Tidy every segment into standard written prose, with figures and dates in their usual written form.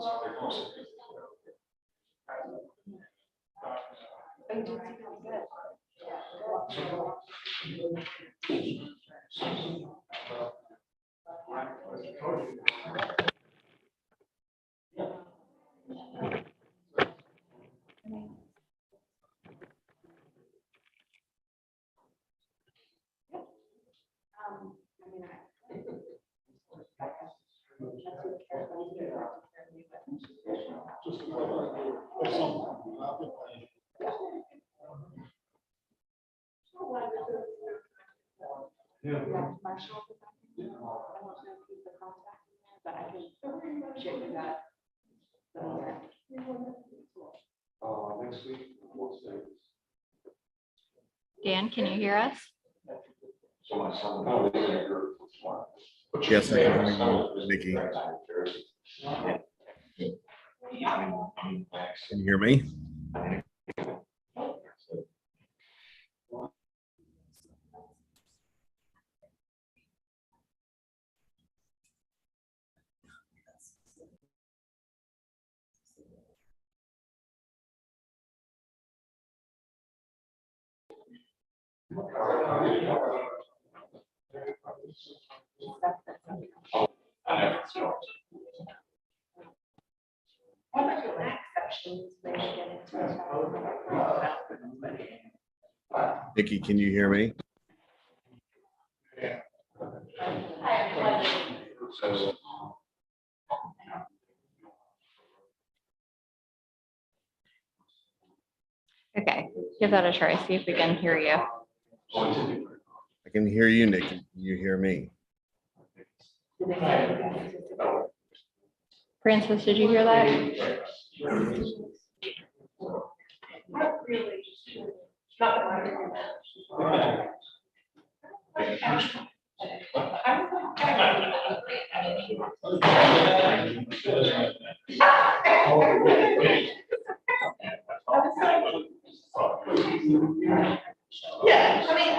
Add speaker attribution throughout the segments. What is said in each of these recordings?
Speaker 1: Next week,
Speaker 2: Dan, can you hear us?
Speaker 1: so my son.
Speaker 3: Yes, I can hear you, Nikki. Can you hear me? Nikki, can you hear me?
Speaker 2: Okay, give that a try. See if we can hear you.
Speaker 3: I can hear you, Nikki. Can you hear me?
Speaker 2: Francis, did you hear that?
Speaker 4: Yeah, I mean.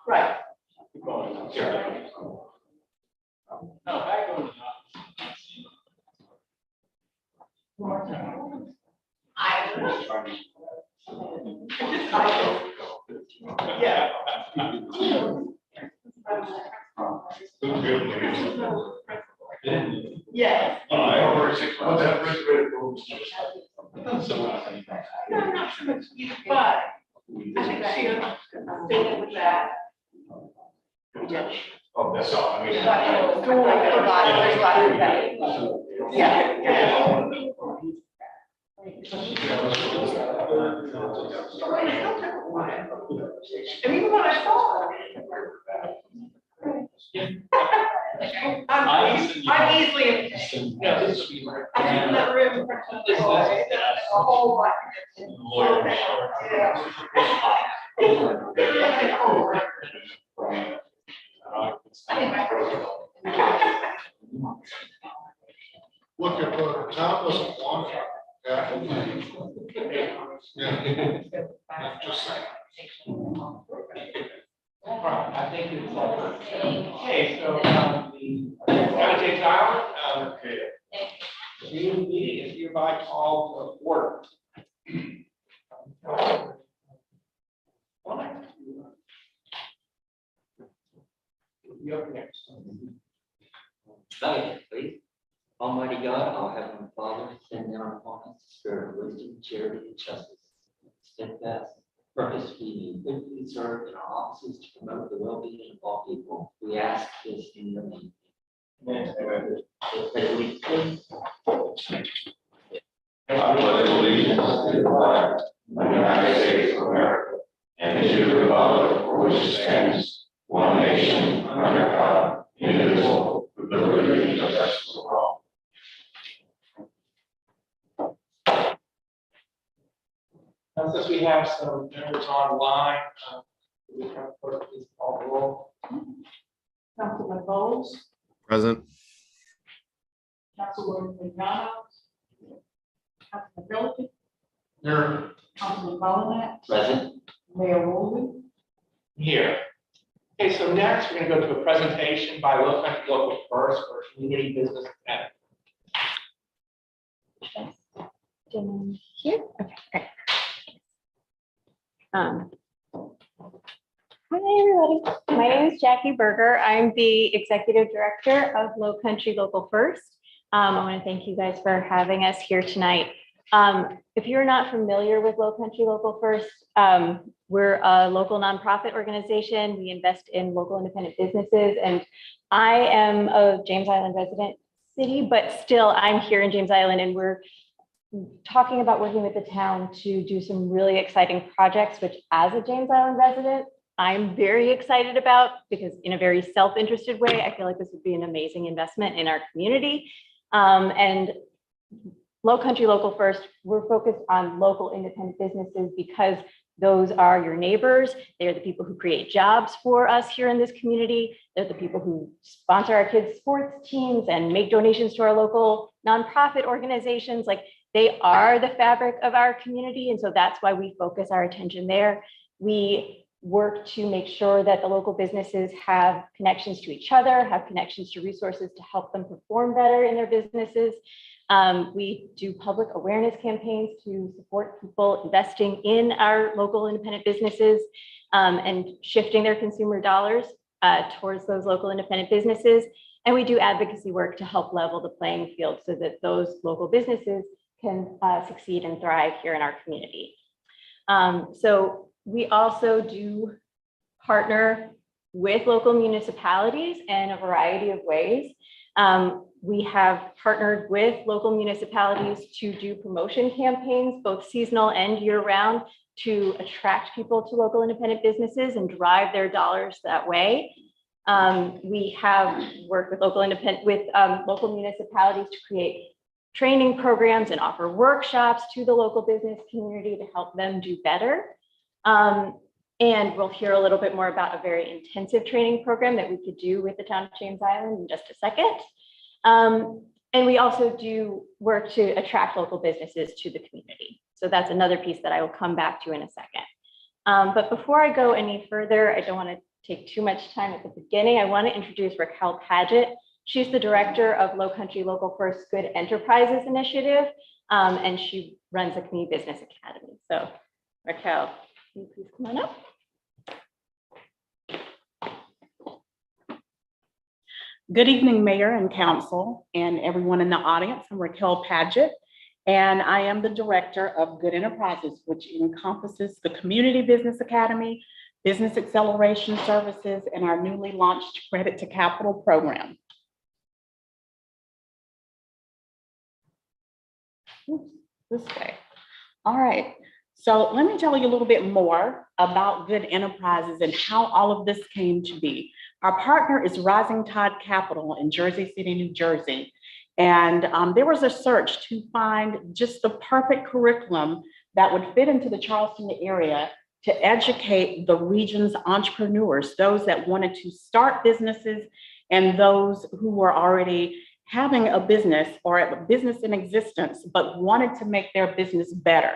Speaker 4: Right. Yeah. Yeah.
Speaker 1: I over 6 months.
Speaker 4: No, not so much, but I think she'll fit in with that.
Speaker 1: Oh, that's all. I mean.
Speaker 4: Yeah. Yeah. And even when I saw her. I'm easily. I think in that room. A whole lot.
Speaker 5: Look, if the town doesn't want it, yeah. Just saying.
Speaker 6: I think it's okay. So the Island, meeting is hereby called to order.
Speaker 7: Please. Almighty God, our Heavenly Father, send down upon us the spirit of wisdom, charity, and justice. Steadfast purpose we faithfully serve in our offices to promote the well-being of all people. We ask this in your name. Amen.
Speaker 1: I pledge allegiance to the flag of the United States of America and to the republic for which it stands, one nation, under God, indivisible, with liberty and justice for all.
Speaker 6: Since we have some members online, we have clerk please call the roll.
Speaker 4: Councilman Bowles,
Speaker 3: Present.
Speaker 4: Councilwoman Fabiano. Councilman Phillips.
Speaker 5: Here.
Speaker 4: Councilman Colonel.
Speaker 7: Present.
Speaker 4: Mayor Woolley.
Speaker 6: Here. Okay, so next, we're gonna go to a presentation by Low Country Local First for Community Business Academy.
Speaker 2: Here, okay, great. Hi, everybody. My name is Jackie Berger. I'm the Executive Director of Low Country Local First. I want to thank you guys for having us here tonight. If you're not familiar with Low Country Local First, we're a local nonprofit organization. We invest in local independent businesses, and I am a James Island resident city, but still I'm here in James Island, and we're talking about working with the town to do some really exciting projects, which as a James Island resident, I'm very excited about, because in a very self-interested way, I feel like this would be an amazing investment in our community. And Low Country Local First, we're focused on local independent businesses because those are your neighbors. They're the people who create jobs for us here in this community. They're the people who sponsor our kids' sports teams and make donations to our local nonprofit organizations. Like, they are the fabric of our community. And so that's why we focus our attention there. We work to make sure that the local businesses have connections to each other, have connections to resources to help them perform better in their businesses. We do public awareness campaigns to support people investing in our local independent businesses and shifting their consumer dollars towards those local independent businesses. And we do advocacy work to help level the playing field so that those local businesses can succeed and thrive here in our community. So we also do partner with local municipalities in a variety of ways. We have partnered with local municipalities to do promotion campaigns, both seasonal and year-round, to attract people to local independent businesses and drive their dollars that way. We have worked with local municipalities to create training programs and offer workshops to the local business community to help them do better. And we'll hear a little bit more about a very intensive training program that we could do with the town of James Island in just a second. And we also do work to attract local businesses to the community. So that's another piece that I will come back to in a second. But before I go any further, I don't want to take too much time at the beginning. I want to introduce Raquel Paget. She's the director of Low Country Local First Good Enterprises Initiative, and she runs the Community Business Academy. So Raquel, can you please come on up?
Speaker 8: Good evening, Mayor and Council, and everyone in the audience. I'm Raquel Paget, and I am the Director of Good Enterprises, which encompasses the Community Business Academy, Business Acceleration Services, and our newly launched Credit to Capital program. Oops, this way. All right. So let me tell you a little bit more about Good Enterprises and how all of this came to be. Our partner is Rising Tide Capital in Jersey City, New Jersey. And there was a search to find just the perfect curriculum that would fit into the Charleston area to educate the region's entrepreneurs, those that wanted to start businesses and those who were already having a business or a business in existence, but wanted to make their business better.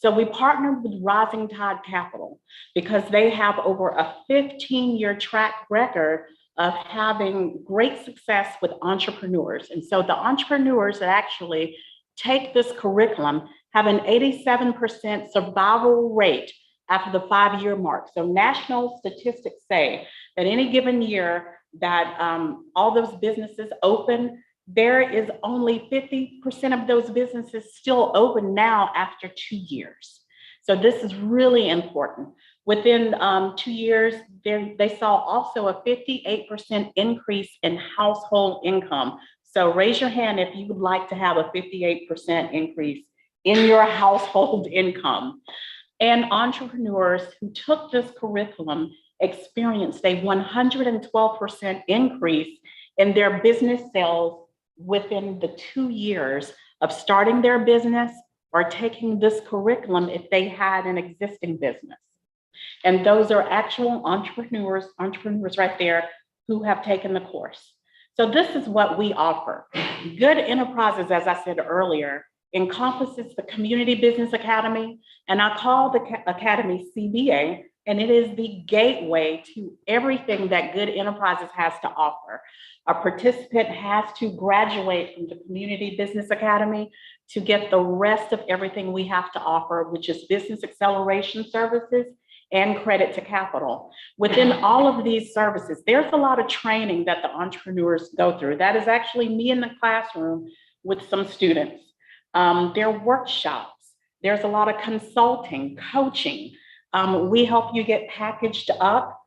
Speaker 8: So we partnered with Rising Tide Capital because they have over a 15-year track record of having great success with entrepreneurs. And so the entrepreneurs that actually take this curriculum have an 87% survival rate after the 5-year mark. So national statistics say that any given year that all those businesses open, there is only 50% of those businesses still open now after 2 years. So this is really important. Within 2 years, they saw also a 58% increase in household income. So raise your hand if you would like to have a 58% increase in your household income. And entrepreneurs who took this curriculum experienced a 112% increase in their business sales within the 2 years of starting their business or taking this curriculum if they had an existing business. And those are actual entrepreneurs right there who have taken the course. So this is what we offer. Good Enterprises, as I said earlier, encompasses the Community Business Academy, and I call the academy CBA, and it is the gateway to everything that Good Enterprises has to offer. A participant has to graduate from the Community Business Academy to get the rest of everything we have to offer, which is business acceleration services and credit to capital. Within all of these services, there's a lot of training that the entrepreneurs go through. That is actually me in the classroom with some students. There are workshops. There's a lot of consulting, coaching. We help you get packaged up,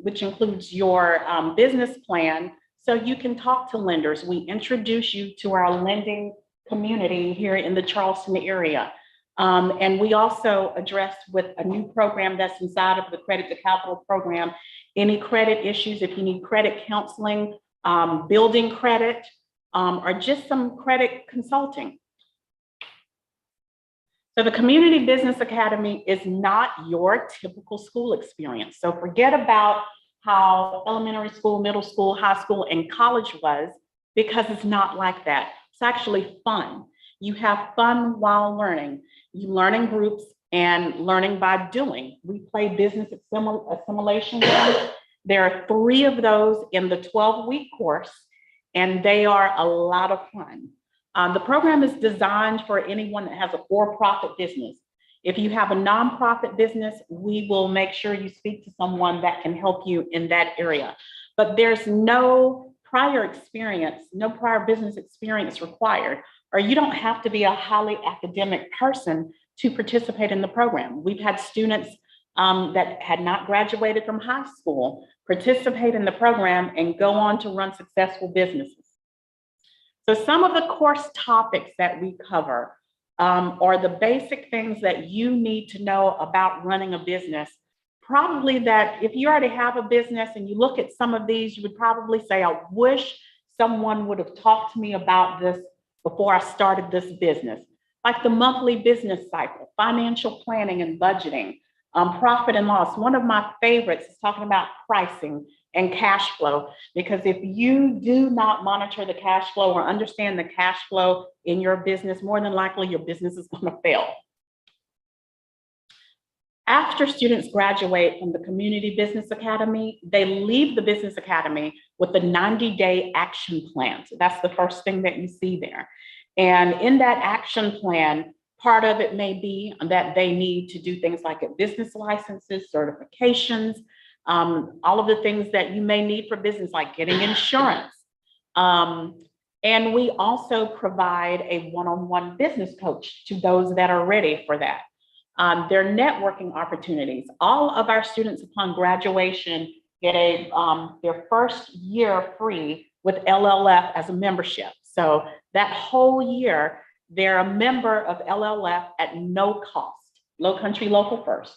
Speaker 8: which includes your business plan, so you can talk to lenders. We introduce you to our lending community here in the Charleston area. And we also address with a new program that's inside of the Credit to Capital program, any credit issues, if you need credit counseling, building credit, or just some credit consulting. So the Community Business Academy is not your typical school experience. So forget about how elementary school, middle school, high school, and college was, because it's not like that. It's actually fun. You have fun while learning. You learn in groups and learning by doing. We play business assimilation games. There are 3 of those in the 12-week course, and they are a lot of fun. The program is designed for anyone that has a for-profit business. If you have a nonprofit business, we will make sure you speak to someone that can help you in that area. But there's no prior experience, no prior business experience required, or you don't have to be a highly academic person to participate in the program. We've had students that had not graduated from high school participate in the program and go on to run successful businesses. So some of the course topics that we cover are the basic things that you need to know about running a business. Probably that if you already have a business and you look at some of these, you would probably say, I wish someone would have talked to me about this before I started this business. Like the monthly business cycle, financial planning and budgeting, profit and loss. One of my favorites is talking about pricing and cash flow, because if you do not monitor the cash flow or understand the cash flow in your business, more than likely your business is going to fail. After students graduate from the Community Business Academy, they leave the Business Academy with a 90-day action plan. So that's the first thing that you see there. And in that action plan, part of it may be that they need to do things like get business licenses, certifications, all of the things that you may need for business, like getting insurance. And we also provide a one-on-one business coach to those that are ready for that. Their networking opportunities. All of our students upon graduation get their first year free with LLF as a membership. So that whole year, they're a member of LLF at no cost, Low Country Local First.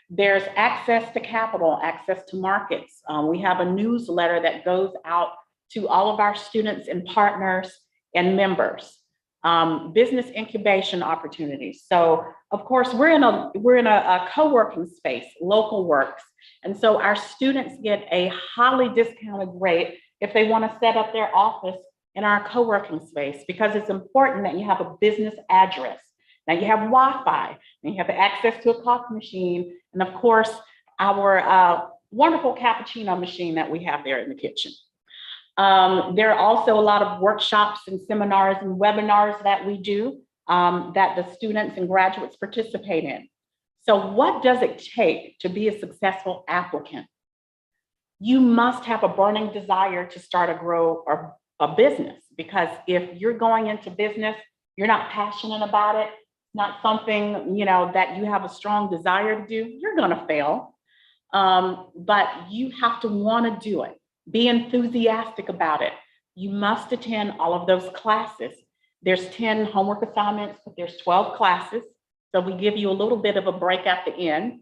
Speaker 8: There's access to capital, access to markets. We have a newsletter that goes out to all of our students and partners and members. Business incubation opportunities. So of course, we're in a co-working space, Local Works. And so our students get a highly discounted rate if they want to set up their office in our co-working space, because it's important that you have a business address. Now you have Wi-Fi, and you have access to a coffee machine, and of course, our wonderful cappuccino machine that we have there in the kitchen. There are also a lot of workshops and seminars and webinars that we do that the students and graduates participate in. So what does it take to be a successful applicant? You must have a burning desire to start a business, because if you're going into business, you're not passionate about it, not something that you have a strong desire to do, you're going to fail. But you have to want to do it. Be enthusiastic about it. You must attend all of those classes. There's 10 homework assignments, but there's 12 classes. So we give you a little bit of a break at the end.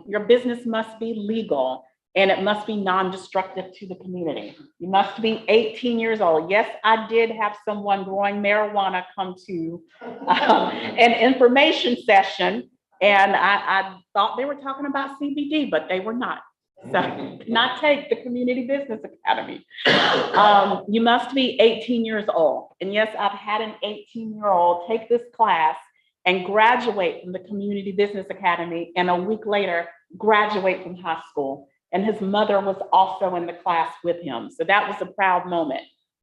Speaker 8: Your business must be legal, and it must be non-destructive to the community. You must be 18 years old. Yes, I did have someone growing marijuana come to an information session, and I thought they were talking about CBD, but they were not. So not take the Community Business Academy. You must be 18 years old. And yes, I've had an 18-year-old take this class and graduate from the Community Business Academy, and a week later, graduate from high school. And his mother was also in the class with him. So that was a proud moment.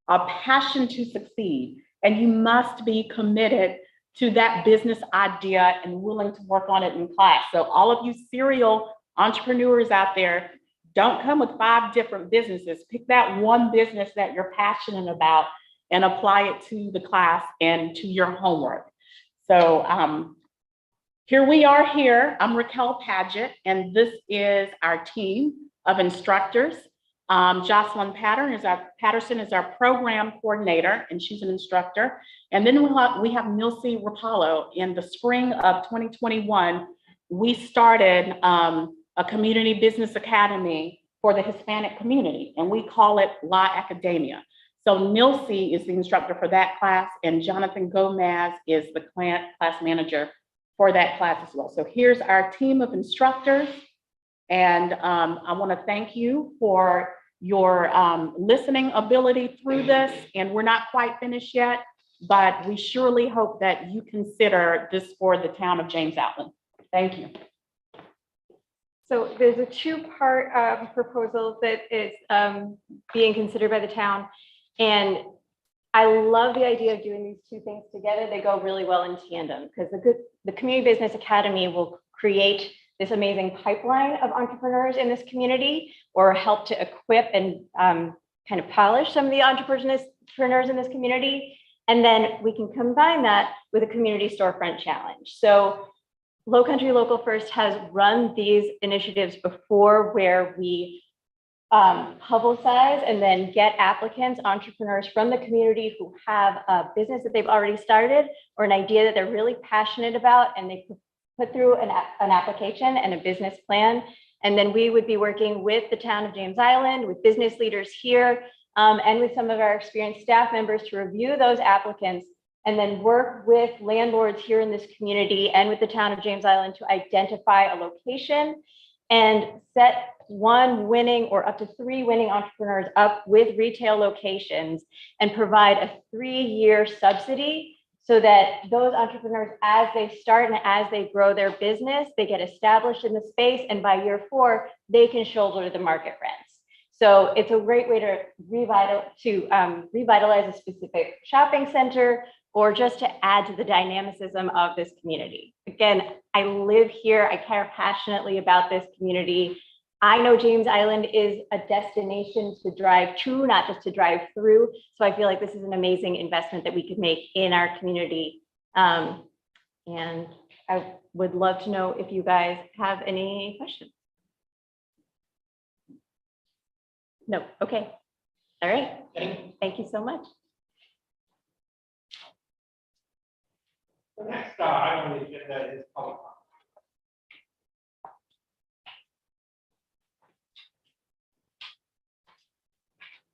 Speaker 8: A passion to succeed. And you must be committed to that business idea and willing to work on it in class. So all of you serial entrepreneurs out there, don't come with 5 different businesses. Pick that one business that you're passionate about and apply it to the class and to your homework. So here we are here. I'm Raquel Paget, and this is our team of instructors. Jocelyn Patterson is our program coordinator, and she's an instructor. And then we have Nilce Rapallo. In the spring of 2021, we started a community business academy for the Hispanic community, and we call it La Academia. So Nilce is the instructor for that class, and Jonathan Gomez is the class manager for that class as well. So here's our team of instructors, and I want to thank you for your listening ability through this, and we're not quite finished yet, but we surely hope that you consider this for the town of James Island. Thank you.
Speaker 2: So there's a 2-part proposal that is being considered by the town. And I love the idea of doing these 2 things together. They go really well in tandem, because the Community Business Academy will create this amazing pipeline of entrepreneurs in this community, or help to equip and kind of polish some of the entrepreneurs in this community. And then we can combine that with a community storefront challenge. So Low Country Local First has run these initiatives before, where we publicize and then get applicants, entrepreneurs from the community who have a business that they've already started, or an idea that they're really passionate about, and they put through an application and a business plan. And then we would be working with the town of James Island, with business leaders here, and with some of our experienced staff members to review those applicants, and then work with landlords here in this community and with the town of James Island to identify a location and set 1 winning or up to 3 winning entrepreneurs up with retail locations, and provide a 3-year subsidy, so that those entrepreneurs, as they start and as they grow their business, they get established in the space, and by year 4, they can shoulder the market rents. So it's a great way to revitalize a specific shopping center, or just to add to the dynamicism of this community. Again, I live here. I care passionately about this community. I know James Island is a destination to drive to, not just to drive through. So I feel like this is an amazing investment that we could make in our community. And I would love to know if you guys have any questions. No, okay. All right. Thank you so much.
Speaker 6: The next item on the agenda is public comment.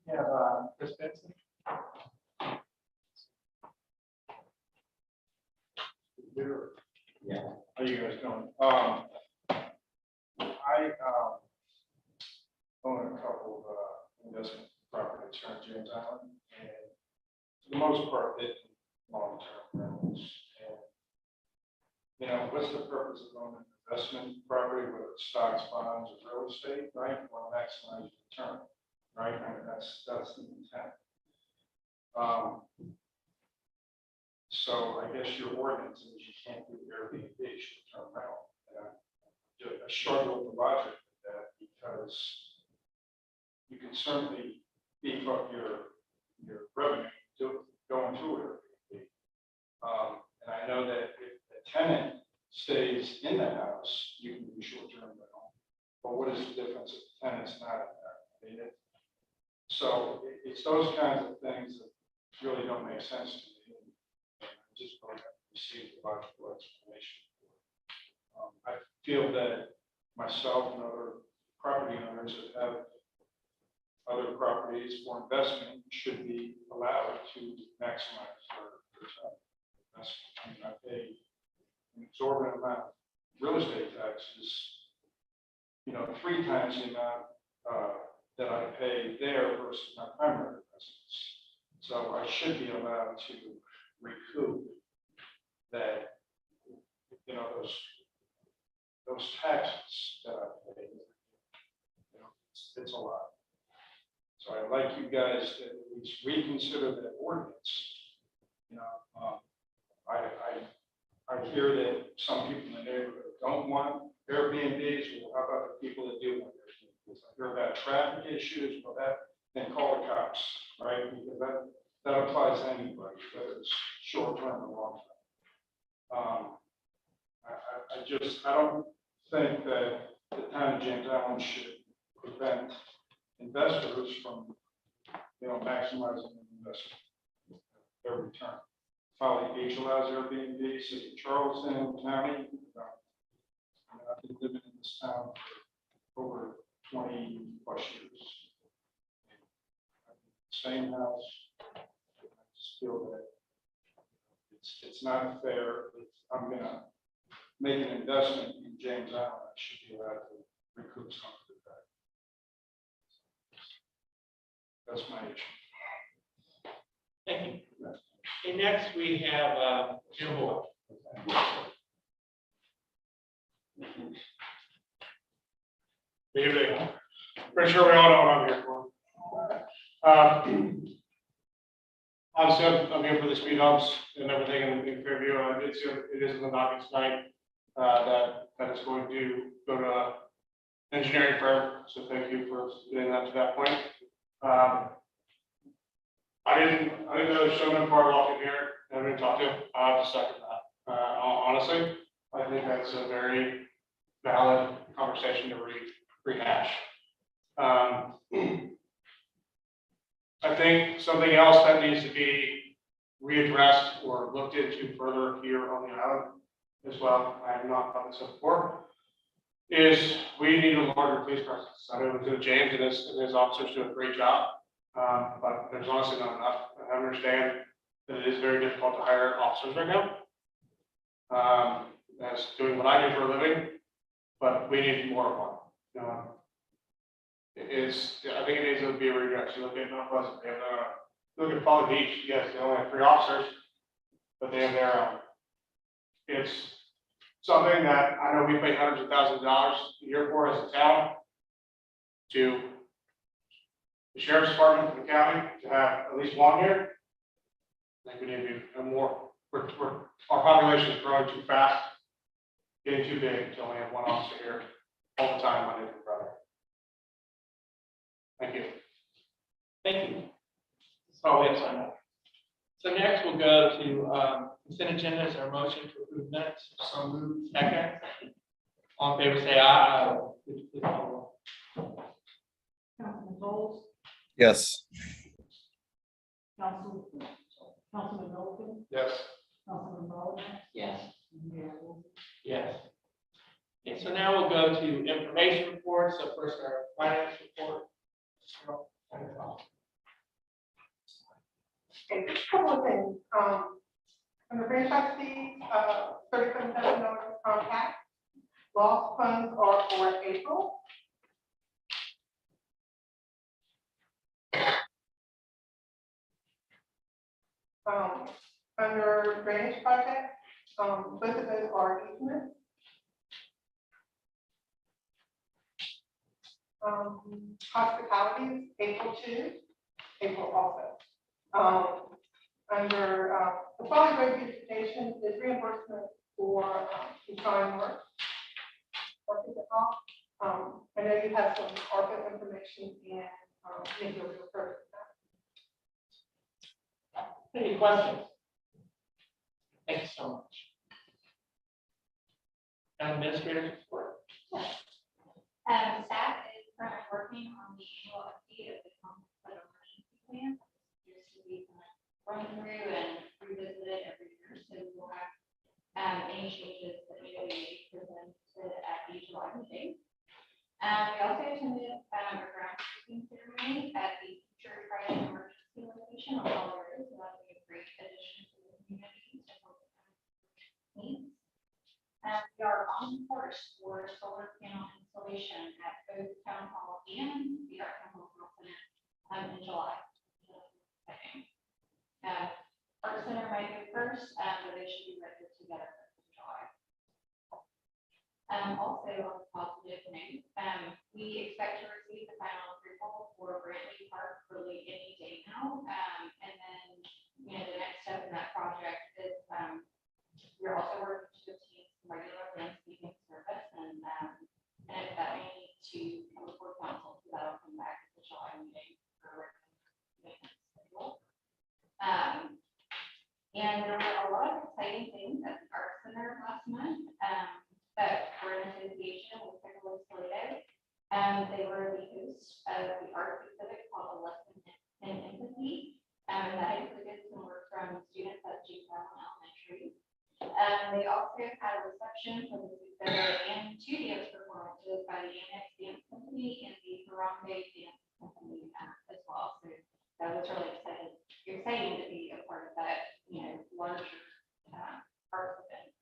Speaker 6: We have Chris Benson.
Speaker 9: Yeah, how you guys doing? I own a couple of investment properties here in James Island, and for the most part, they're long-term rentals. And what's the purpose of owning an investment property, whether it's stocks, bonds, or real estate, right? Well, maximize return, right? And that's the intent. So I guess your ordinance is you can't do Airbnb short-term rental. And I struggle with the logic of that, because you can certainly beef up your revenue going to Airbnb. And I know that if the tenant stays in the house, you can do short-term rental. But what is the difference if the tenant's not in there? I mean, it's those kinds of things that really don't make sense to me. I just don't have received a logical explanation. I feel that myself and other property owners that have other properties for investment should be allowed to maximize their return. I mean, I pay an exorbitant amount of real estate taxes 3 times the amount that I pay there versus my primary residence. So I should be allowed to recoup that, those taxes that I pay. It's a lot. So I'd like you guys to at least reconsider that ordinance. I hear that some people in the neighborhood don't want Airbnbs. Well, how about the people that do want Airbnbs? I hear about traffic issues, well, then call the cops, right? Because that applies to anybody, whether it's short term or long term. I don't think that the town of James Island should prevent investors from, maximizing their return. Folly Beach allows Airbnb, City of Charleston County. I've been living in this town for over 20 plus years. Same house. I just feel that it's not fair. I'm gonna make an investment in James Island. I should be allowed to recoup some of it back. That's my issue.
Speaker 6: Thank you. Okay, next we have Jim Boyd.
Speaker 10: Good evening. Pretty sure we all know what I'm here for. Obviously, I'm here for the speed humps and everything in Fairview. It is in the docket tonight that is going to go to an engineering firm. So thank you for getting that to that point. I didn't know the showman before I walked in here. I haven't talked to him. I have to second that. Honestly, I think that's a very valid conversation to rehash. I think something else that needs to be readdressed or looked into further here on the island as well, I have not thought this up before, is we need a larger police presence. I know Lieutenant James and his officers do a great job, but there's honestly not enough. I understand that it is very difficult to hire officers right now. That's doing what I do for a living, but we need more of one. I think it needs to be a redress. You look at Mount Pleasant, they have look at Folly Beach. Yes, they only have 3 officers, but they have their own. It's something that I know we pay hundreds of thousands of dollars a year for as a town, to the sheriff's department, the county, to have at least one here. I think we need to be more. Our population is growing too fast, getting too big to only have one officer here all the time, Monday through Friday. Thank you.
Speaker 6: Thank you. That's all we have signed up. So next we'll go to consent agenda. Is there a motion to approve minutes? So moved. Second. All in favor, say aye. Please call the roll.
Speaker 4: Councilman Bowles,
Speaker 3: Yes.
Speaker 4: Councilman Dolphin,
Speaker 9: Yes.
Speaker 4: Councilman Bowles,
Speaker 7: Yes.
Speaker 4: Mayor Wolf.
Speaker 6: Yes. Okay, so now we'll go to information reports. So first our finance report.
Speaker 4: Okay, just a couple of things. Under franchise fees, $37,000 compact. Lost funds are for April. Under drainage project, both of those are easements. Hospitalities, April 2, April also. Under the following road beautification is reimbursement for design work. I know you have some ARPA information and maybe you'll refer to that.
Speaker 6: Any questions? Thank you so much. And administrator's report.
Speaker 2: Staff is currently working on the annual update of the complex emergency plan. There's to be run through and revisited every year, so we'll have any changes that need to be presented at the July meeting. We also attended a groundbreaking ceremony at the Church Friday Emergency location on all roads, so that'll be a great addition to the community. We are on course for solar panel installation and the Art Capital Center, in July. I think. Art Center might go first, but they should be ready together in July. Also on a positive note, we expect to receive the final approval for Brantley Park really any day now. And then, the next step in that project is, we're also working to obtain some regular landscaping service and if that may need to come before council, so that'll come back at the July meeting for maintenance schedule. And there were a lot of exciting things at the Art Center last month, that were in association with Piccolo Toledo. They were the host of the art exhibit called A Lesson in Empathy. And that included some work from students at Jamestown Elementary. They also had a reception for the exhibit and 2 dance performances by the Annex Dance Company and the Harambe Dance Company as well. So that was really exciting to be a part of that, larger art event.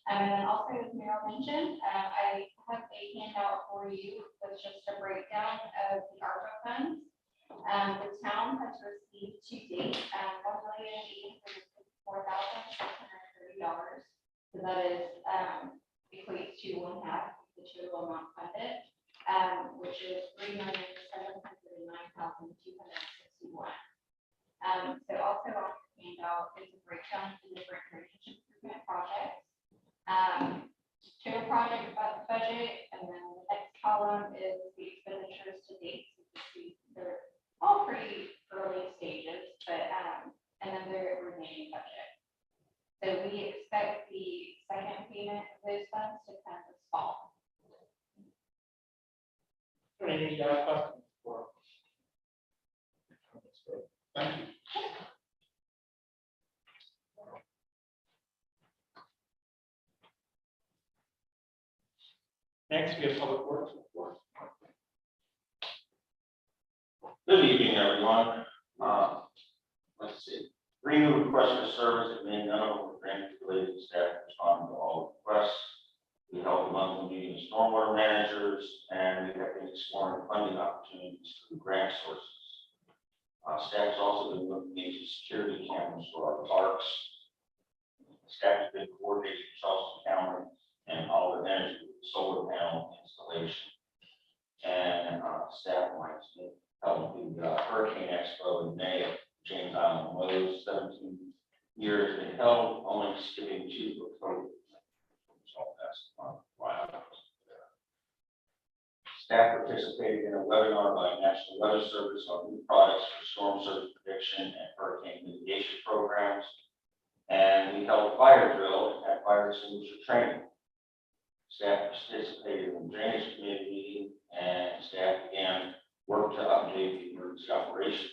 Speaker 2: And then also, as Meryl mentioned, I have a handout for you with just a breakdown of the ARPA funds. The town has received to date $1,854,630. So that is equates to 1/2 of the total amount funded, which is $3,709,261. So also on the handout is a breakdown of the different drainage improvement projects. Total project budget, and then the next column is the expenditures to date. So you can see they're all pretty early stages, but and then the remaining budget. So we expect the second payment of those funds to come this fall.
Speaker 6: Any questions for? Thank you. Next, we have public works report.
Speaker 1: Good evening, everyone. Let's see. 3 new requests for service that made none of them were granted related to staff responding to all requests. We held a monthly meeting with stormwater managers, and we have been exploring funding opportunities through grant sources. Staff has also been looking into security cameras for our parks. Staff has been coordinating with Charleston County and Oliver Energy with solar panel installation. And staff wants to help the Hurricane Expo in May at James Island Lowe's. 17 years been held, only skipping 2 for COVID. So that's why I was there. Staff participated in a webinar by National Weather Service on new products for storm surge prediction and hurricane mitigation programs. And we held a fire drill and had fire extinguisher training. Staff participated in the drainage committee meeting, and staff began work to update the emergency operation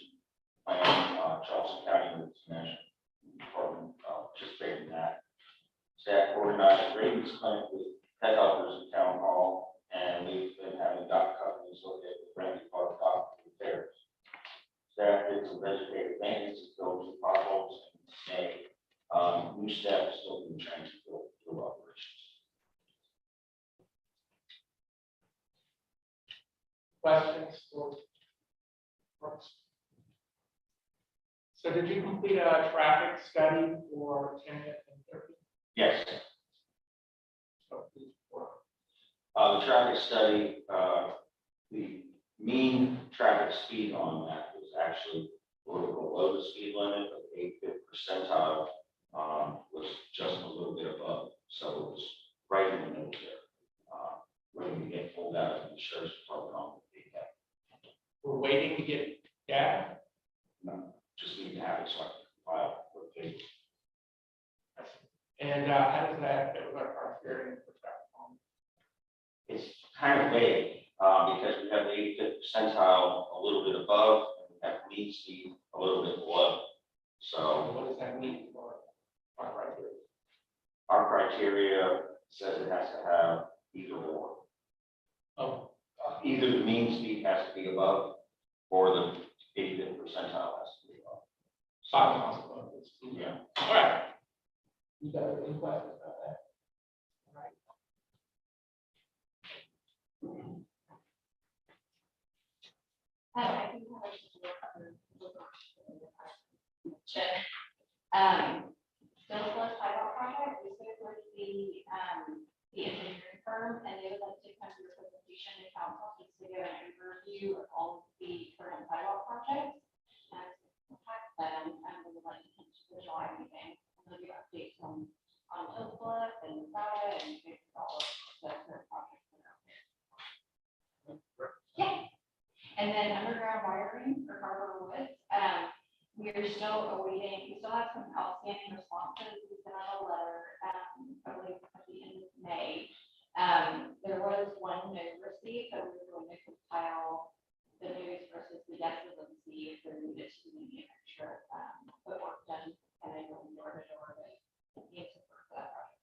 Speaker 1: plan. Charleston County Emergency Management Department participated in that. Staff organized a rabies clinic with pet helpers at Town Hall, and we've been having dock companies look at the Brantley Park dock repairs. Staff did some vegetative maintenance and filled 2 potholes in May. New staff is still being trained to fill operations.
Speaker 6: Questions for? So did you complete a traffic study for 10 and 30?
Speaker 1: Yes. The traffic study, the mean traffic speed on that was actually a little below the speed limit, but the 85th percentile was just a little bit above. So it was right in the middle there. When we get pulled out of the insurance department on the data.
Speaker 6: We're waiting to get data.
Speaker 1: No, just need to have it so I can file for the data.
Speaker 6: And how does that fit with our criteria for traffic calming?
Speaker 1: It's kind of vague, because we have the 85th percentile a little bit above, and we have mean speed a little bit below. So
Speaker 6: What does that mean for our criteria?
Speaker 1: our criteria says it has to have either or.
Speaker 6: Oh,
Speaker 1: Either the mean speed has to be above, or the 85th percentile has to be above.
Speaker 6: 5 miles above this.
Speaker 1: Yeah.
Speaker 6: All right. You got any questions about that? All right.
Speaker 2: I think I should do Bill Plus Sidewalk Project, we spoke with the engineering firm, and they would like to come to your presentation to council just to give an overview of all of the current sidewalk projects. And contact them, and we would like to come to the July meeting, and they'll give updates on Bill Plus and data and all of the current projects that are out there. Yeah. And then underground wiring for Harbor Woods, we are still awaiting, we still have some outstanding responses. We sent out a letter, I believe at the end of May. There was one no received, but we were going to compile the news versus the yeses and see if there needed to be an extra, footwork done, and then going door to door to get support for that project.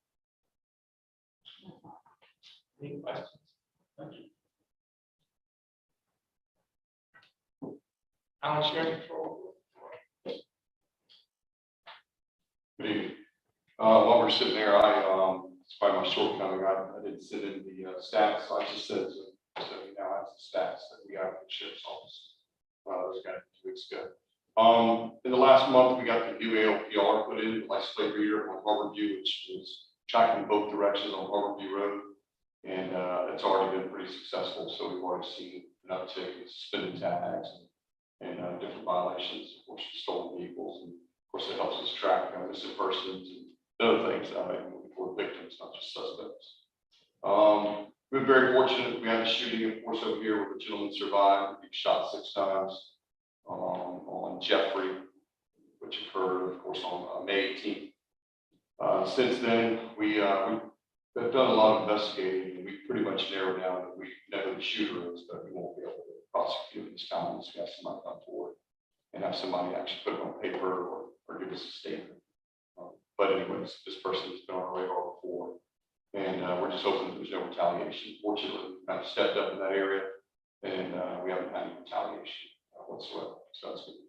Speaker 6: Any questions? Alan, share control.
Speaker 1: Good evening. While we're sitting there, it's probably my shortcoming. I didn't send in the stats. I just said, so we now have the stats that we got from the sheriff's office. Those got 2 weeks ago. In the last month, we got the new ALPR put in, the license plate reader on Harborview, which is tracking both directions on Harborview Road. And it's already been pretty successful. So we've already seen an uptick in suspended tags and different violations, of course, stolen vehicles. And of course, it helps us track missing persons and other things for victims, not just suspects. We've been very fortunate. We had a shooting, of course, over here where the gentleman survived. He was shot 6 times on Jeffrey, which occurred, of course, on May 18th. Since then, we've done a lot of investigating, and we pretty much narrowed down that we know who the shooter is, but we won't be able to prosecute this time unless we have somebody come forward and have somebody actually put it on paper or give us a statement. But anyways, this person has been on our radar before, and we're just hoping that there's no retaliation. Fortunately, we kind of stepped up in that area, and we haven't had any retaliation whatsoever. So that's good.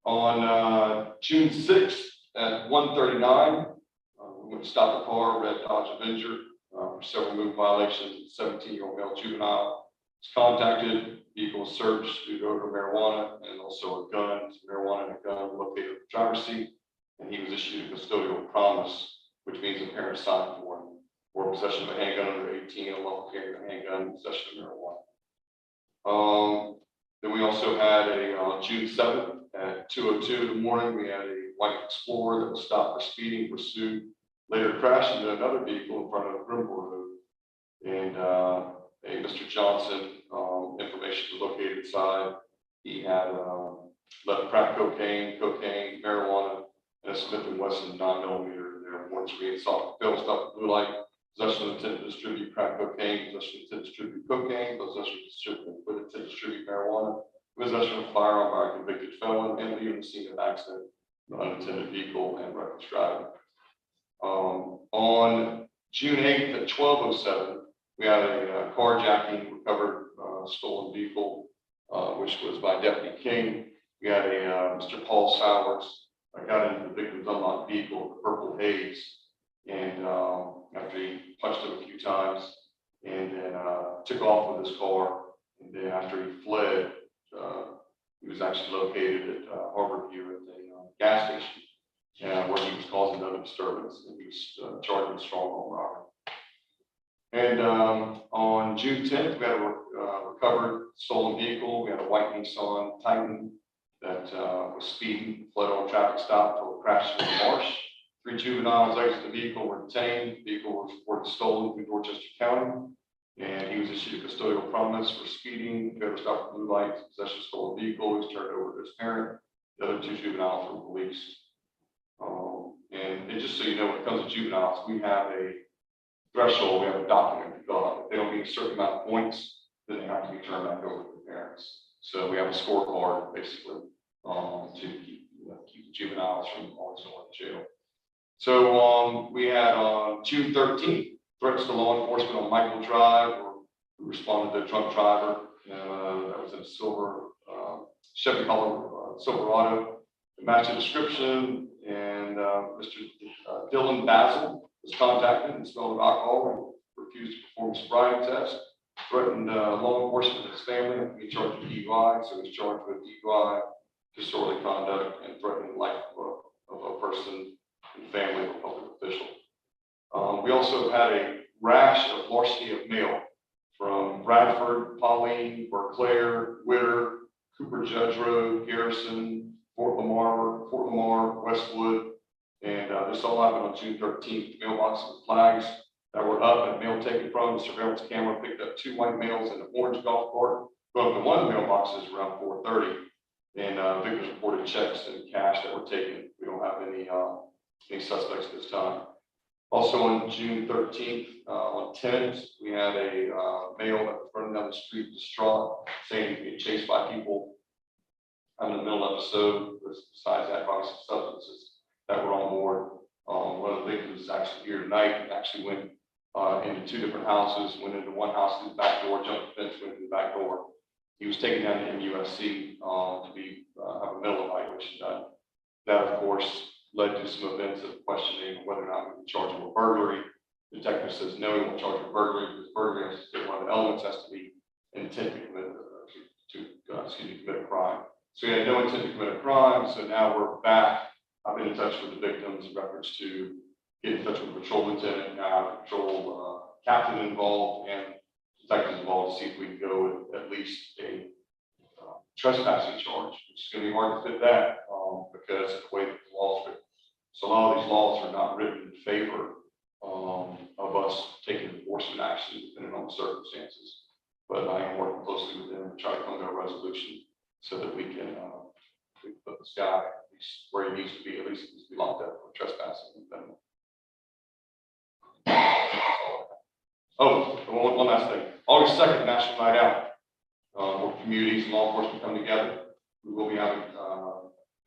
Speaker 1: On June 6th at 1:39, we went to stop a car, red Dodge Avenger, for several move violations. 17-year-old male juvenile was contacted. Vehicle was searched due to odor of marijuana and also a gun, marijuana and a gun located in the driver's seat. And he was issued a custodial promise, which means a parent signed for him for possession of a handgun under 18, a lawful carry of a handgun, possession of marijuana. Then we also had on June 7th at 2:02 in the morning, we had a white Explorer that was stopped for speeding, pursued, later crashed into another vehicle in front of Grimbour Road. And a Mr. Johnson, information was located inside. He had left crack cocaine, marijuana, and a Smith & Wesson 9mm in there. One screen failed to stop the blue light, possession of intent to distribute crack cocaine, possession of intent to distribute cocaine, possession with intent to distribute marijuana, possession of firearm by a convicted felon, and leaving the scene of accident, an unattended vehicle, and reckless driving. On June 8th at 12:07, we had a carjacking, recovered stolen vehicle, which was by Deputy King. We had a Mr. Paul Sowers got into the victim's unlocked vehicle, the purple haze, and after he punched him a few times, and then took off with his car, and then after he fled, he was actually located at Harborview at the gas station, where he was causing another disturbance, and he was charged with strong arm robbery. And on June 10th, we had a recovered stolen vehicle. We had a white Nissan Titan that was speeding, fled on a traffic stop until it crashed into the marsh. 3 juveniles exited the vehicle, were detained. The vehicle was reported stolen through Dorchester County, and he was issued a custodial promise for speeding, failure to stop at blue lights, possession of stolen vehicle. He was turned over to his parent. The other 2 juveniles were released. And just so you know, when it comes to juveniles, we have a threshold, we have a document to fill out. If they don't meet a certain amount of points, then they have to be turned back over to the parents. So we have a scorecard basically to keep the juveniles from always going to jail. So we had on June 13th, threats to law enforcement on Michael Drive, where we responded to a drunk driver that was in a silver Chevy color Silverado. It matched the description, and Mr. Dylan Basil was contacted and smelled of alcohol and refused to perform a sobriety test. threatened law enforcement and his family. He charged with DUI, so he's charged with DUI, disorderly conduct, and threatening the life of a person and family of a public official. We also had a rash of larceny of mail from Bradford, Pauline, Berclair, Witter, Cooper Judge Road, Garrison, Fort Lamar, Westwood, and this all happened on June 13th. Mailboxes with flags that were up and mail taken from. The surveillance camera picked up 2 white males in an orange golf cart. Both the one mailboxes around 4:30, and victims reported checks and cash that were taken. We don't have any suspects at this time. Also on June 13th, on 10th, we had a male that was running down the street distraught, saying he's being chased by people. Having a mental episode, besides that, probably some substances that were on board. One of the victims is actually here tonight. He actually went into 2 different houses, went into one house through the back door, jumped the fence, went through the back door. He was taken down to MUSC to be have a mental evaluation done. That, of course, led to some events of questioning whether or not we can charge him with burglary. The detective says no, we won't charge him with burglary because burglary has to, one of the elements has to be intent to commit a crime. So he had no intent to commit a crime. So now we're back. I've been in touch with the victims in reference to get in touch with the patrol lieutenant, now patrol captain involved, and detectives involved to see if we can go with at least a trespassing charge. It's going to be hard to fit that because of the way that the laws are written. So a lot of these laws are not written in favor of us taking enforcement action depending on the circumstances. But I am working closely with them to try to come to a resolution so that we can put this guy at least where he needs to be, at least he needs to be locked up for trespassing. Oh, one last thing. August 2nd, National Night Out, where communities and law enforcement come together. We will be having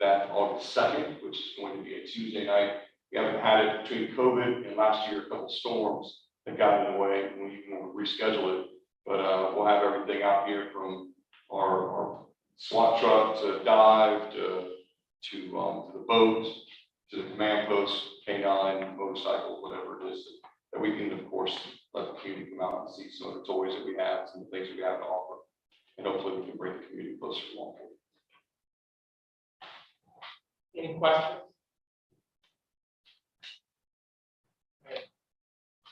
Speaker 1: that August 2nd, which is going to be a Tuesday night. We haven't had it between COVID and last year, a couple of storms that got in the way, and we can reschedule it. But we'll have everything out here from our SWAT truck to dive to the boat to the command post, K9, motorcycle, whatever it is, that we can, of course, let the community come out and see some of the toys that we have, some of the things that we have to offer, and hopefully we can bring the community closer to law enforcement.
Speaker 6: Any questions? Okay.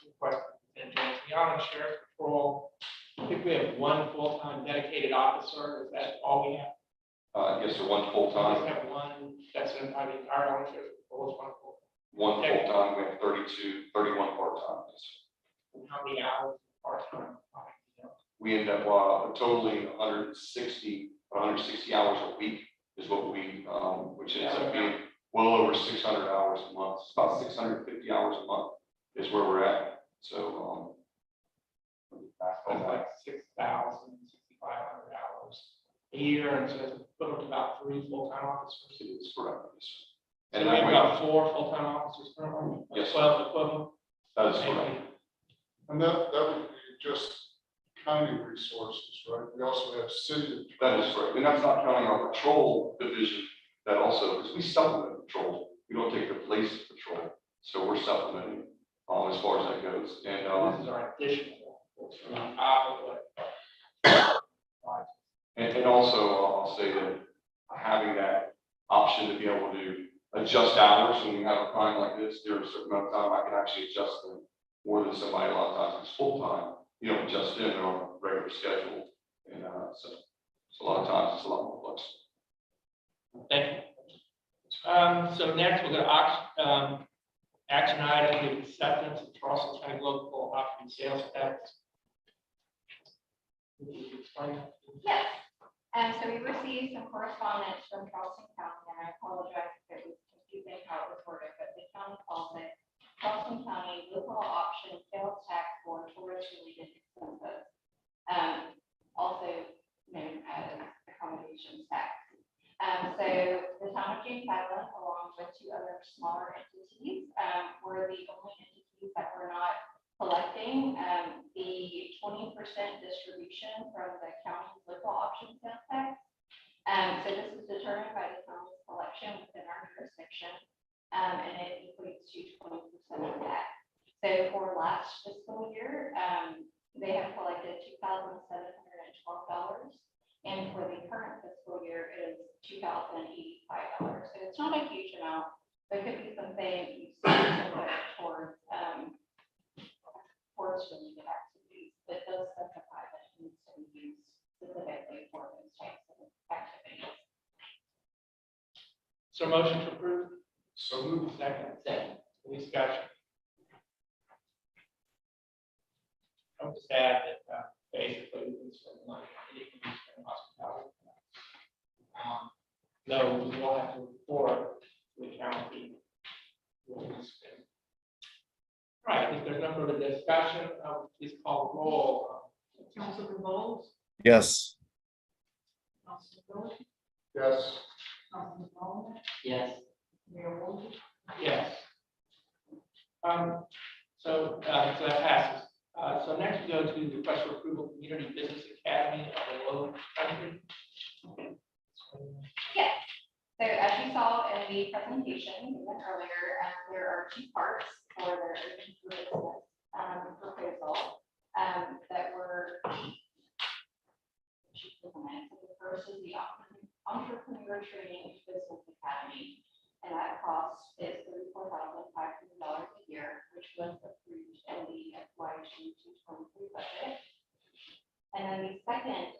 Speaker 6: Any questions? And beyond the sheriff patrol, I think we have 1 full-time dedicated officer. Is that all we have?
Speaker 1: Yes, sir, 1 full
Speaker 6: We
Speaker 1: time,
Speaker 6: have 1, that's in the entire officer, patrol is 1 full.
Speaker 1: 1 full time. We have 31 part time.
Speaker 6: And how many hours part-time?
Speaker 1: We end up totaling 160 hours a week is what we, which ends up being well over 600 hours a month. It's about 650 hours a month is where we're at. So,
Speaker 6: That's like 6,000, 6,500 hours a year, and so it's equivalent to about 3 full-time officers.
Speaker 1: it is correct.
Speaker 6: So
Speaker 1: And
Speaker 6: we have
Speaker 1: that way,
Speaker 6: about 4 full-time officers currently,
Speaker 1: Yes.
Speaker 6: 12 equivalent.
Speaker 1: that is correct.
Speaker 5: And that would be just county resources, right? We also have city.
Speaker 1: That is correct. And that's not counting our patrol division that also, because we supplement patrol. We don't take the place of patrol. So we're supplementing as far as that goes. And
Speaker 6: This is our additional, on top of what.
Speaker 1: And also, I'll say that having that option to be able to adjust hours when we have a crime like this, during a certain amount of time, I can actually adjust them more than somebody. A lot of times it's full time. You don't adjust in, they're on a regular schedule. And so a lot of times it's a lot more flexible.
Speaker 6: Thank you. So next, we're going to action item, the acceptance of Charleston County local option sales tax. Would you explain that?
Speaker 11: Yes, so we received some correspondence from Charleston County, and I apologize if it was confusing how it was worded, but the county calls it Charleston County local option sales tax for tourist related expenses. Also known as accommodations tax. So the town of James Island, along with 2 other smaller entities, were the only entities that were not collecting the 20% distribution from the county's local option sales tax. So this is determined by the county's collection within our jurisdiction, and it equates to 20% of that. So for last fiscal year, they have collected $2,712. And for the current fiscal year, it is $2,085. So it's not a huge amount, but it could be something you spend towards, related activities, but those specify that it needs to be used specifically for those types of activities.
Speaker 6: So motion to approve,
Speaker 5: So moved.
Speaker 6: second,
Speaker 7: Second.
Speaker 6: any discussion? I'll just add that, basically, we can spend money, anything we spend on hospitality. No, we will have to report to the county what we spend. All right, if there's no further discussion, please call the roll.
Speaker 4: Councilman Bowles,
Speaker 3: Yes.
Speaker 4: Councilman Phillips,
Speaker 5: Yes.
Speaker 4: Councilman Bowles,
Speaker 7: Yes.
Speaker 4: Mayor Wolf,
Speaker 6: Yes. So that passes. So next we go to the request for approval, of Community Business Academy of the Low Country.
Speaker 11: Yes, so as you saw in the presentation even earlier, there are two parts for their Open for Business proposal that were implemented. So the first is the Entrepreneur Training Business Academy, and that cost is $34,500 a year, which was approved in the FY 22-23 budget. And then the second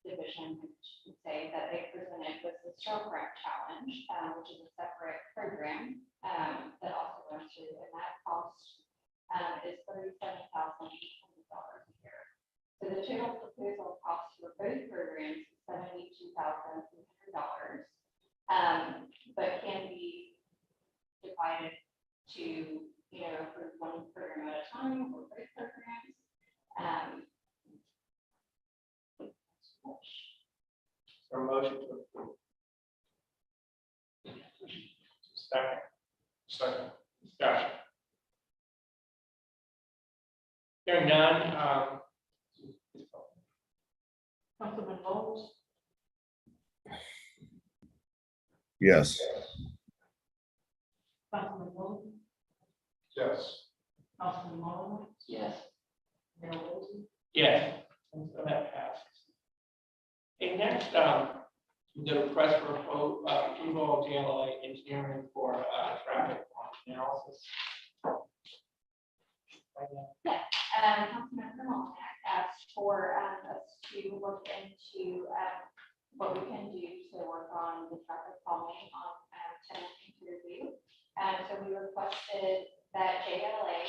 Speaker 11: division, which would say that they presented was the Storefront Challenge, which is a separate program that also runs through, and that cost is $37,800 a year. So the total proposal cost for both programs is $72,300, but can be divided to, for one program at a time or both programs.
Speaker 6: For motion to approve. Second,
Speaker 5: Second.
Speaker 6: discussion. Hearing none,
Speaker 4: Councilman Bowles,
Speaker 3: Yes.
Speaker 4: Councilman Wolf,
Speaker 5: Yes.
Speaker 4: Councilman Bowles,
Speaker 7: Yes.
Speaker 4: Mayor Wolf,
Speaker 6: yes, and so that passes. Okay, next, the request for approval of JLA engineering for traffic analysis.
Speaker 11: Councilman Colonel asked for us to look into what we can do to work on the traffic calming on tenant review. So we requested that JLA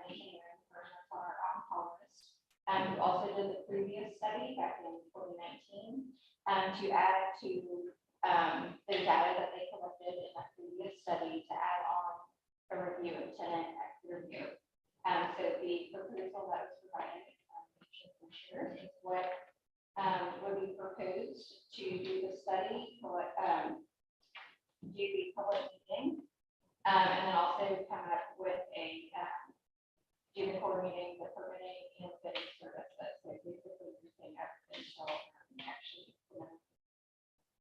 Speaker 11: engineering firm that's on our on-call list. We also did the previous study back in 2019 to add to the data that they collected in that previous study to add on a review of tenant review. So the proposal that was provided, is what would be proposed to do the study, do the public meeting, and then also come up with a, do the coordinating, the permitting, and bidding services. So basically, everything up until actually implement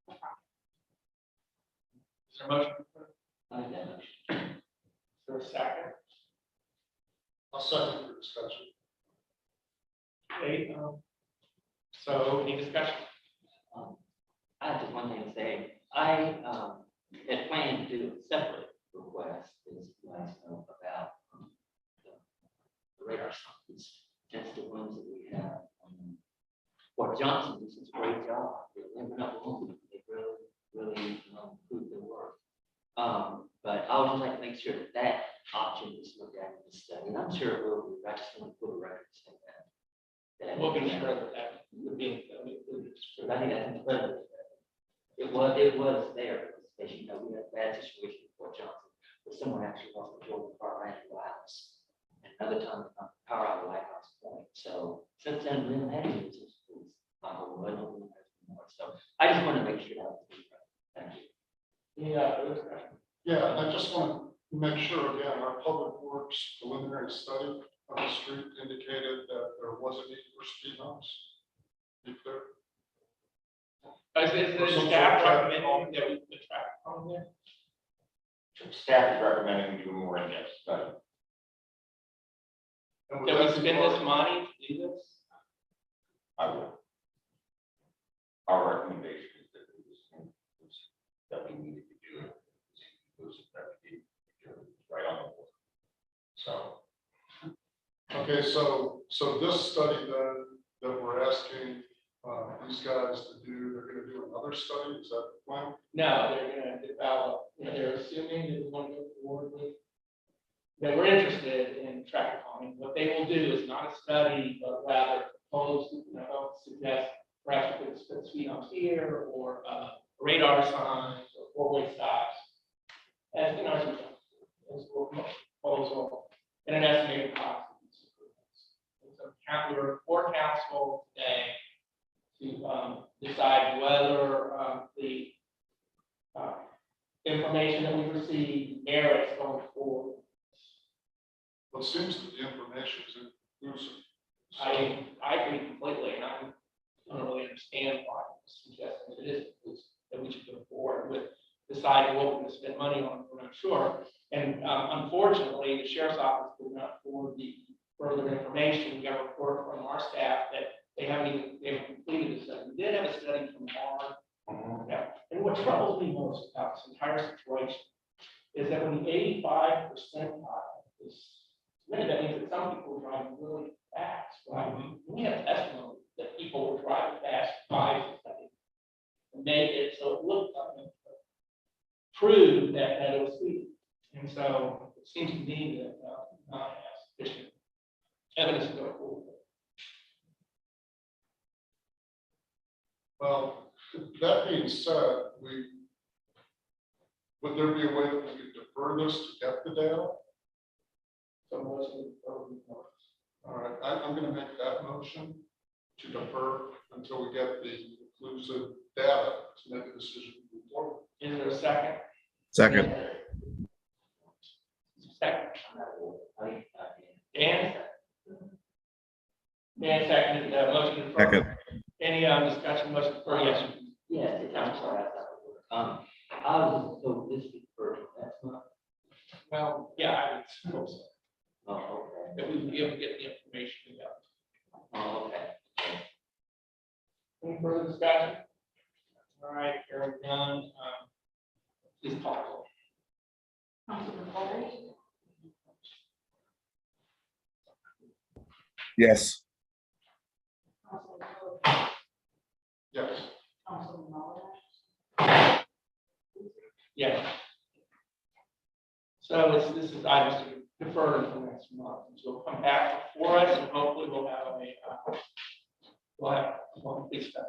Speaker 11: the project.
Speaker 6: Is there a motion? to approve?
Speaker 7: I make that motion.
Speaker 6: Is there a second?
Speaker 5: I'll second for discussion.
Speaker 6: Okay, so any discussion?
Speaker 7: I have just one thing to say. I had planned to do a separate request, as you guys know, about the radar signs. That's the ones that we have. Fort Johnson, this is a great job. They're living up to it. They really improved their work. But I would just like to make sure that that option is looked at in the study. And I'm sure it will be. I just want to put a record saying that.
Speaker 6: We'll be sure that would be included.
Speaker 7: But I think that's incredible. It was there, as you know, we had a bad situation in Fort Johnson, where someone actually lost the Jordan car ran into the house. And another time, power out of the Lighthouse Point. So since then, we haven't had any of those schools. I don't know more. So I just want to make sure that was right. Thank you.
Speaker 6: Yeah, further discussion.
Speaker 5: Yeah, I just want to make sure, again, our public works preliminary study of the street indicated that there was a need for speed bumps. Be clear.
Speaker 6: Is the staff recommending that we put traffic on there?
Speaker 1: Staff is recommending we do a more in-depth study.
Speaker 9: And would
Speaker 6: Can we
Speaker 9: that be
Speaker 6: spend
Speaker 9: part-
Speaker 6: this money to do this?
Speaker 1: I would. Our recommendation is that it was, that we needed to do it. It was right on the board. So.
Speaker 5: Okay, so this study then that we're asking these guys to do, they're gonna do another study, is that the plan?
Speaker 6: No, they're gonna develop, they're assuming that we want to go forward with. That we're interested in traffic calming. What they will do is not a study, but rather propose, suggest perhaps we could put speed humps here or radar signs or four-way stops. As as proposal and an estimated cost of these improvements. And so we're for council today to decide whether the information that we received merits going forward.
Speaker 5: Well, it seems that the information is inclusive. So-
Speaker 6: I agree completely, and I don't really understand why it's suggesting that it is, that we should go forward with deciding what we're going to spend money on, we're not sure. And unfortunately, the sheriff's office did not forward the further information. We got a report from our staff that they haven't completed the study. We did have a study from our. Yeah. And what troubles me most about this entire situation is that when the 85% is, really that means that some people were driving really fast, right? We have testimony that people were driving fast, 5 seconds, and made it so it looked like proved that it was speeding. And so it seems to me that not have sufficient evidence to go forward.
Speaker 5: Well, that being said, would there be a way that we could defer this to get the data?
Speaker 6: So most of the
Speaker 5: All right, I'm gonna make that motion to defer until we get the inclusive data to make a decision to move forward.
Speaker 6: is there a second?
Speaker 3: Second.
Speaker 6: Second. Dan? Dan seconded the motion to defer.
Speaker 3: Second.
Speaker 6: Any discussion, motion for yes?
Speaker 7: Yes, I'm sorry. I was so this is first, that's not,
Speaker 6: Well, yeah, I would hope so,
Speaker 7: oh, okay.
Speaker 6: that we would be able to get the information together.
Speaker 7: Oh, okay.
Speaker 6: Any further discussion? All right, hearing none, please call.
Speaker 3: Yes.
Speaker 5: Yes.
Speaker 6: Yes. So this is items to defer until next month, so we'll come back before us and hopefully we'll have a complete study.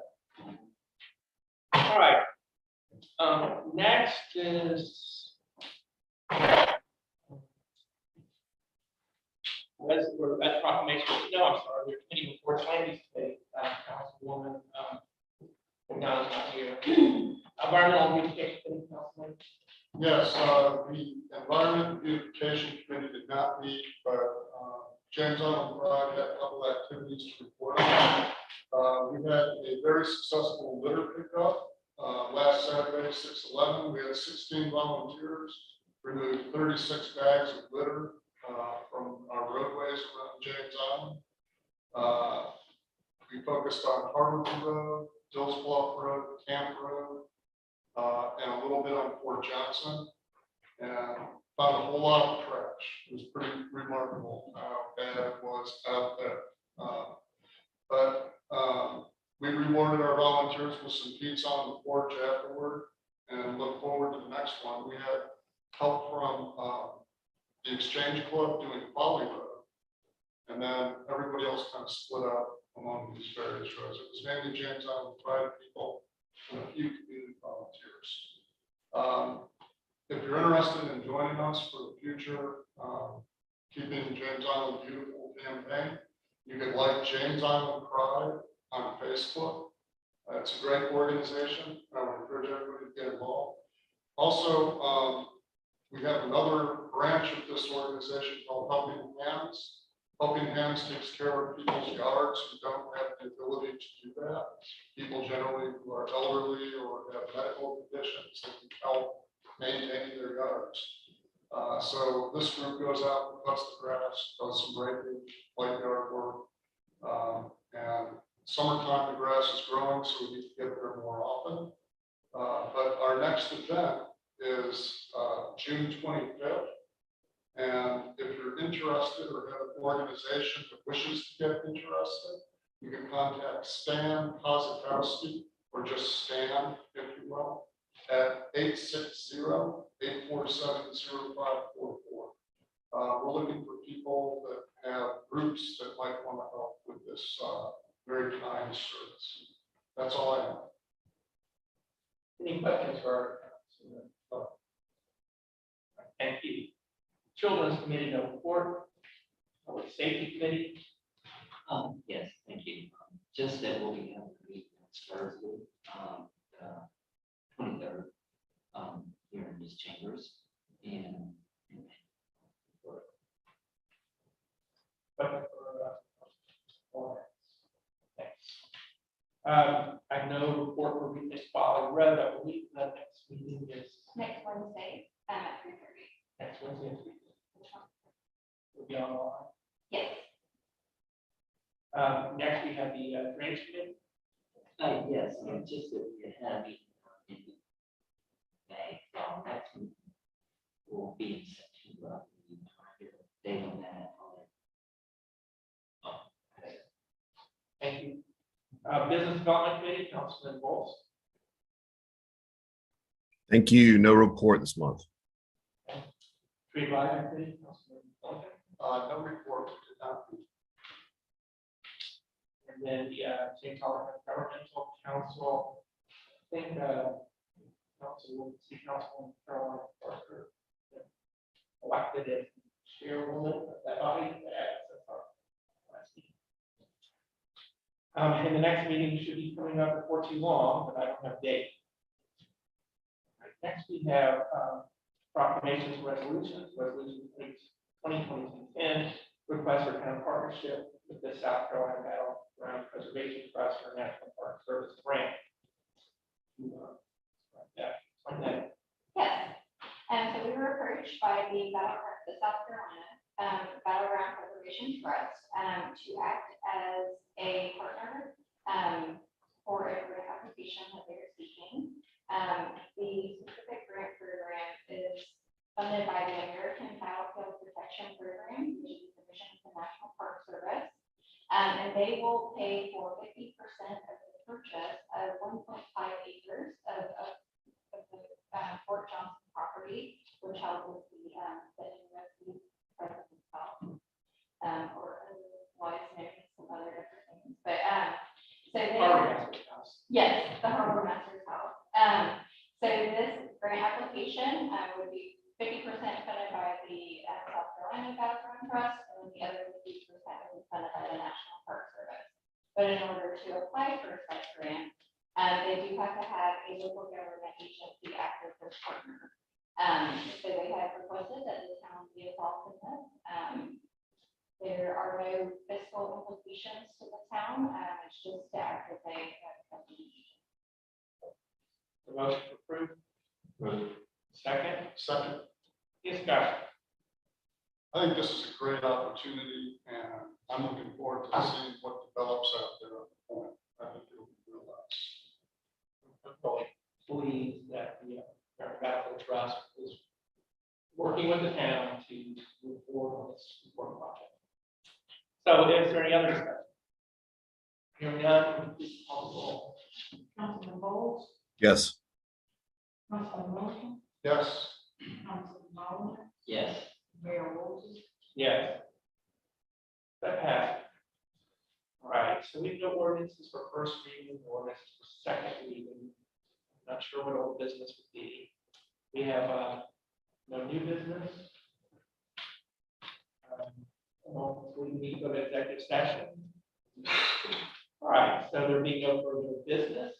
Speaker 6: All right. Next is that's proclamation. No, I'm sorry, we're committee reports, land use today, Councilwoman, Donna's not here. Environmental beautification committee, Councilman.
Speaker 5: Yes, the Environment Beautification Committee did not meet, but James Island Pride had a couple activities to report on. We had a very successful litter pickup. Last Saturday, 6/11, we had 16 volunteers, removed 36 bags of litter from our roadways around James Island. We focused on Harvard Road, Dills Bluff Road, Camp Road, and a little bit on Fort Johnson, and found a whole lot of trash. It was pretty remarkable how bad it was out there. But we rewarded our volunteers with some pizza on the porch afterward, and look forward to the next one. We had help from the Exchange Club doing Folly Road, and then everybody else kind of split up among these various roads. It was mainly James Island Pride people and a few community volunteers. If you're interested in joining us for the future, Keeping James Island Beautiful campaign, you could like James Island Pride on Facebook. It's a great organization. I would encourage everybody to get involved. Also, we have another branch of this organization called Helping Hands. Helping Hands takes care of people's yards who don't have the ability to do that. People generally who are elderly or have medical conditions that can help maintain their yards. So this group goes out and cuts the grass, does some raking, light yard work. And summertime, the grass is growing, so we need to get there more often. But our next event is June 25th. And if you're interested or have an organization that wishes to get interested, you can contact Stan Kozakowski, or just Stan, if you will, at 860-847-0544. We're looking for people that have groups that might want to help with this very kind service. That's all I have.
Speaker 6: Any questions for our? Thank you. Children's Committee, no report. Public Safety Committee,
Speaker 7: Yes, thank you. Just that we'll be having a meeting next Thursday, 23rd, here in these chambers. And
Speaker 6: I know report will be next following road, I believe the next meeting is
Speaker 11: Next Wednesday, at 3:30.
Speaker 6: next Wednesday. Will be online.
Speaker 11: Yes.
Speaker 6: Next, we have the Drainage Committee.
Speaker 7: yes, and just that we had a meeting in May, so next meeting will be in September. We need to get a date on that.
Speaker 6: Thank you. Business Development Committee, Councilman Bowles.
Speaker 3: Thank you. No report this month.
Speaker 6: Tree Advisory Committee, Councilman Duncan.
Speaker 5: No report, did not be.
Speaker 6: And then the St. Colin Governmental Council, I think, Councilwoman Caroline Parker elected as chairwoman of that body. That's our last meeting. And the next meeting should be coming up before too long, but I don't have a date. All right, next, we have proclamations, resolutions, resolution 2020-10, request for town partnership with the South Carolina Battleground Preservation Trust for National Park Service grant.
Speaker 11: Yes. So we were approached by the South Carolina Battleground Preservation Trust to act as a partner for a grant application that they're seeking. The specific grant program is funded by the American Battlefield Protection Program, which is the division of the National Park Service. And they will pay for 50% of the purchase of 1.5 acres of the Fort Johnson property, which houses the university president's house, or otherwise known as some other different things. But so they, yes, the Harbor Master's house. So this grant application would be 50% funded by the South Carolina Battleground Trust, and the other 50% would be funded by the National Park Service. But in order to apply for such grant, they do have to have a local government agency act as their partner. So they have requested that the town be involved in this. There are no fiscal implications to the town. It's just to act as a company.
Speaker 6: The motion to approve. Second.
Speaker 5: Second,
Speaker 6: Discussion.
Speaker 5: I think this is a great opportunity, and I'm looking forward to seeing what develops out there at the point. I think it'll be real nice.
Speaker 6: I'm really pleased that the American Battlefield Trust is working with the town to move forward on this important project. So is there any other discussion? Hearing none, please call the roll.
Speaker 4: Councilman Bowles,
Speaker 3: Yes.
Speaker 4: Councilman Wilson,
Speaker 5: Yes.
Speaker 4: Councilman Bowles,
Speaker 7: Yes.
Speaker 4: Mayor Wolsey.
Speaker 6: Yes. That passed. All right, so we have no ordinances for first reading, ordinances for second reading. I'm not sure what old business would be. We have no new business. We need to go to executive session. All right, so there being no further business,